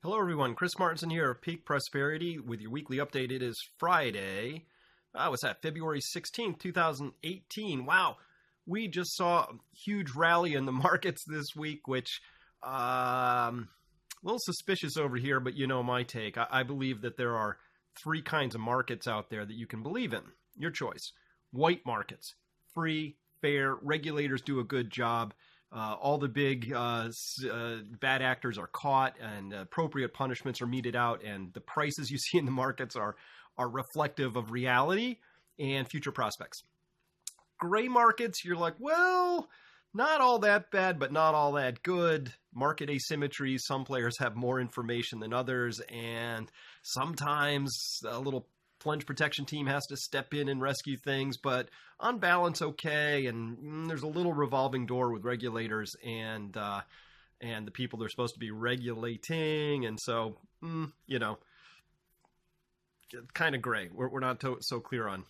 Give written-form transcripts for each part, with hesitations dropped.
Hello, everyone. Chris Martinson here of Peak Prosperity with your weekly update. It is Friday. What's that? February 16th, 2018. Wow. We just saw a huge rally in the markets this week, which a little suspicious over here, but you know my take. I believe that there are three kinds of markets out there that you can believe in. Your choice. White markets. Free, fair, regulators do a good job. All the big bad actors are caught and appropriate punishments are meted out, and the prices you see in the markets are reflective of reality and future prospects. Gray markets, you're like, well, not all that bad, but not all that good. Market asymmetry, some players have more information than others, and sometimes a little Plunge protection team has to step in and rescue things, but on balance, okay. And there's a little revolving door with regulators and the people they're supposed to be regulating, and so kind of gray. We're not so clear on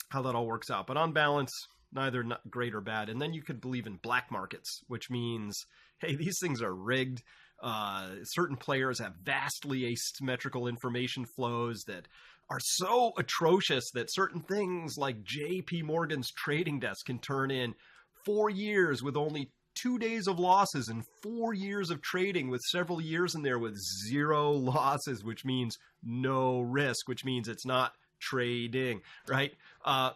how that all works out, but on balance, neither not great or bad. And then you could believe in black markets, which means, hey, these things are rigged. Certain players have vastly asymmetrical information flows that are so atrocious that certain things like JP Morgan's trading desk can turn in 4 years with only 2 days of losses and 4 years of trading with several years in there with zero losses, which means no risk, which means it's not trading, right?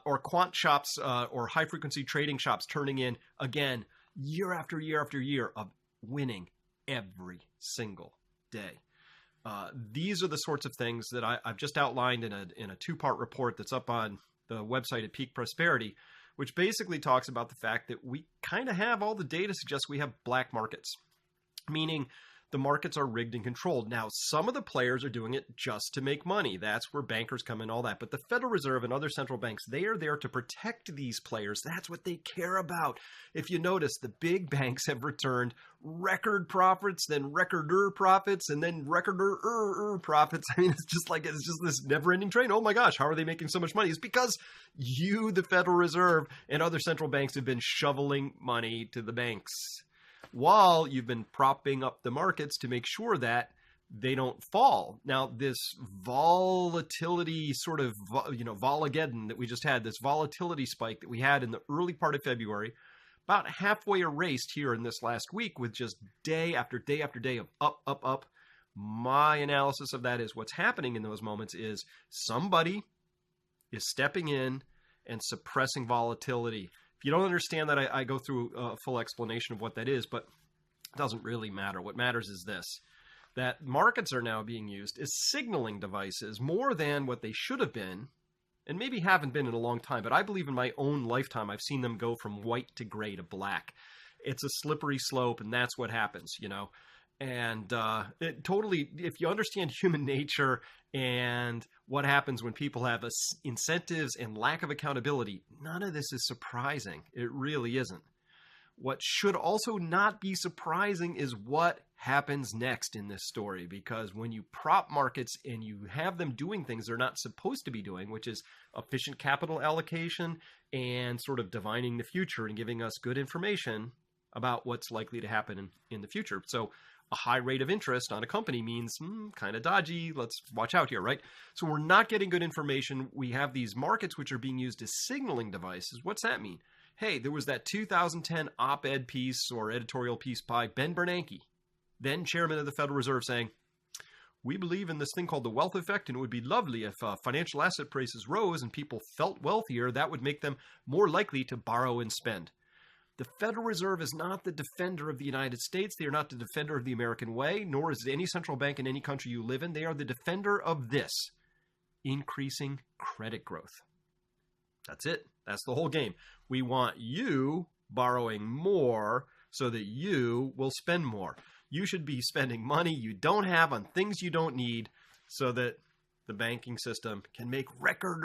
Or quant shops or high frequency trading shops turning in, again, year after year after year of winning every single day. These are the sorts of things that I've just outlined in a two-part report that's up on the website at Peak Prosperity, which basically talks about the fact that we kind of have all the data suggests we have black markets, meaning the markets are rigged and controlled. Now, some of the players are doing it just to make money. That's where bankers come in, all that. But the Federal Reserve and other central banks, they are there to protect these players. That's what they care about. If you notice, the big banks have returned record profits, then recorder profits, and then recorder profits. I mean, it's just this never-ending train. Oh my gosh, how are they making so much money? It's because you, the Federal Reserve, and other central banks have been shoveling money to the banks, while you've been propping up the markets to make sure that they don't fall. Now, this volatility sort of, Volageddon that we just had, this volatility spike that we had in the early part of February, about halfway erased here in this last week with just day after day after day of up, up, up. My analysis of that is what's happening in those moments is somebody is stepping in and suppressing volatility. If you don't understand that, I go through a full explanation of what that is, but it doesn't really matter. What matters is this, that markets are now being used as signaling devices more than what they should have been, and maybe haven't been in a long time, but I believe in my own lifetime I've seen them go from white to gray to black. It's a slippery slope, and that's what happens, And it totally, if you understand human nature and what happens when people have incentives and lack of accountability, none of this is surprising. It really isn't. What should also not be surprising is what happens next in this story, because when you prop markets and you have them doing things they're not supposed to be doing, which is efficient capital allocation and sort of divining the future and giving us good information about what's likely to happen in the future. So a high rate of interest on a company means kind of dodgy. Let's watch out here, right? So we're not getting good information. We have these markets which are being used as signaling devices. What's that mean? Hey, there was that 2010 op-ed piece or editorial piece by Ben Bernanke, then chairman of the Federal Reserve, saying, we believe in this thing called the wealth effect, and it would be lovely if financial asset prices rose and people felt wealthier. That would make them more likely to borrow and spend. The Federal Reserve is not the defender of the United States. They are not the defender of the American way, nor is any central bank in any country you live in. They are the defender of this, increasing credit growth. That's it. That's the whole game. We want you borrowing more so that you will spend more. You should be spending money you don't have on things you don't need so that the banking system can make record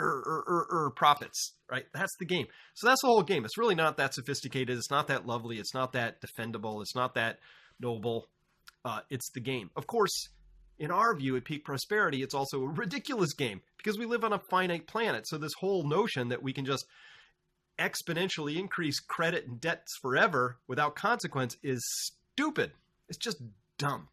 profits, right? That's the game. So that's the whole game. It's really not that sophisticated. It's not that lovely. It's not that defendable. It's not that noble. It's the game. Of course, in our view at Peak Prosperity, it's also a ridiculous game because we live on a finite planet. So this whole notion that we can just exponentially increase credit and debts forever without consequence is stupid. It's just dumb.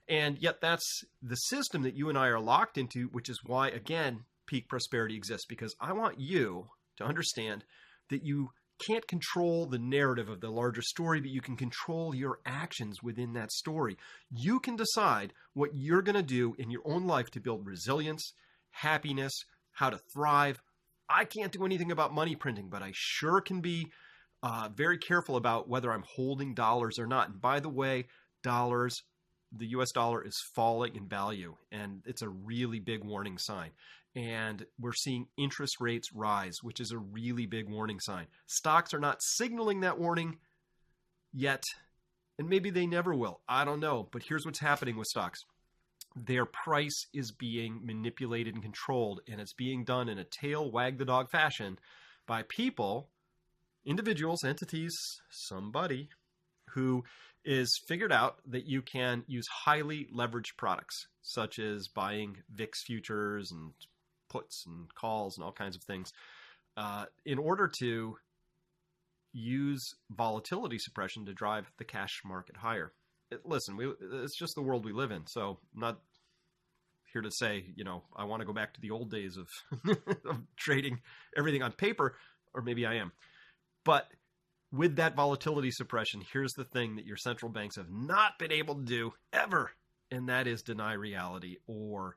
And yet that's the system that you and I are locked into, which is why, again, peak prosperity exists, because I want you to understand that you can't control the narrative of the larger story, but you can control your actions within that story. You can decide what you're going to do in your own life to build resilience, happiness, how to thrive. I can't do anything about money printing, but I sure can be very careful about whether I'm holding dollars or not. And by the way, dollars, the US dollar is falling in value, and it's a really big warning sign. And we're seeing interest rates rise, which is a really big warning sign. Stocks are not signaling that warning yet, and maybe they never will. I don't know. But here's what's happening with stocks. Their price is being manipulated and controlled, and it's being done in a tail wag the dog fashion by people, individuals, entities, somebody who is figured out that you can use highly leveraged products, such as buying VIX futures and puts and calls and all kinds of things, in order to use volatility suppression to drive the cash market higher. Listen, it's just the world we live in. So I'm not here to say, I want to go back to the old days of, of trading everything on paper, or maybe I am. But with that volatility suppression, here's the thing that your central banks have not been able to do ever, and that is deny reality or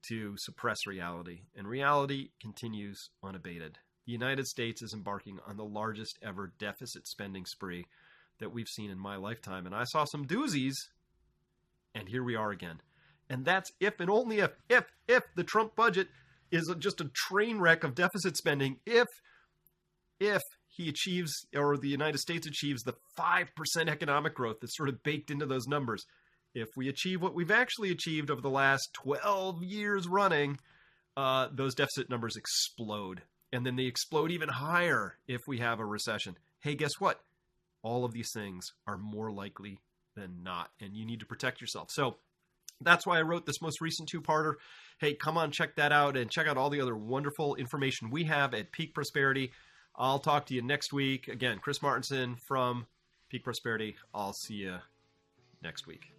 to suppress reality. And reality continues unabated. The United States is embarking on the largest ever deficit spending spree that we've seen in my lifetime. And I saw some doozies, and here we are again. And that's if and only if the Trump budget is just a train wreck of deficit spending, if he achieves, or the United States achieves, the 5% economic growth that's sort of baked into those numbers. If we achieve what we've actually achieved over the last 12 years running, those deficit numbers explode. And then they explode even higher if we have a recession. Hey, guess what? All of these things are more likely than not, and you need to protect yourself. So that's why I wrote this most recent two-parter. Hey, come on, check that out, and check out all the other wonderful information we have at Peak Prosperity. I'll talk to you next week. Again, Chris Martinson from Peak Prosperity. I'll see you next week.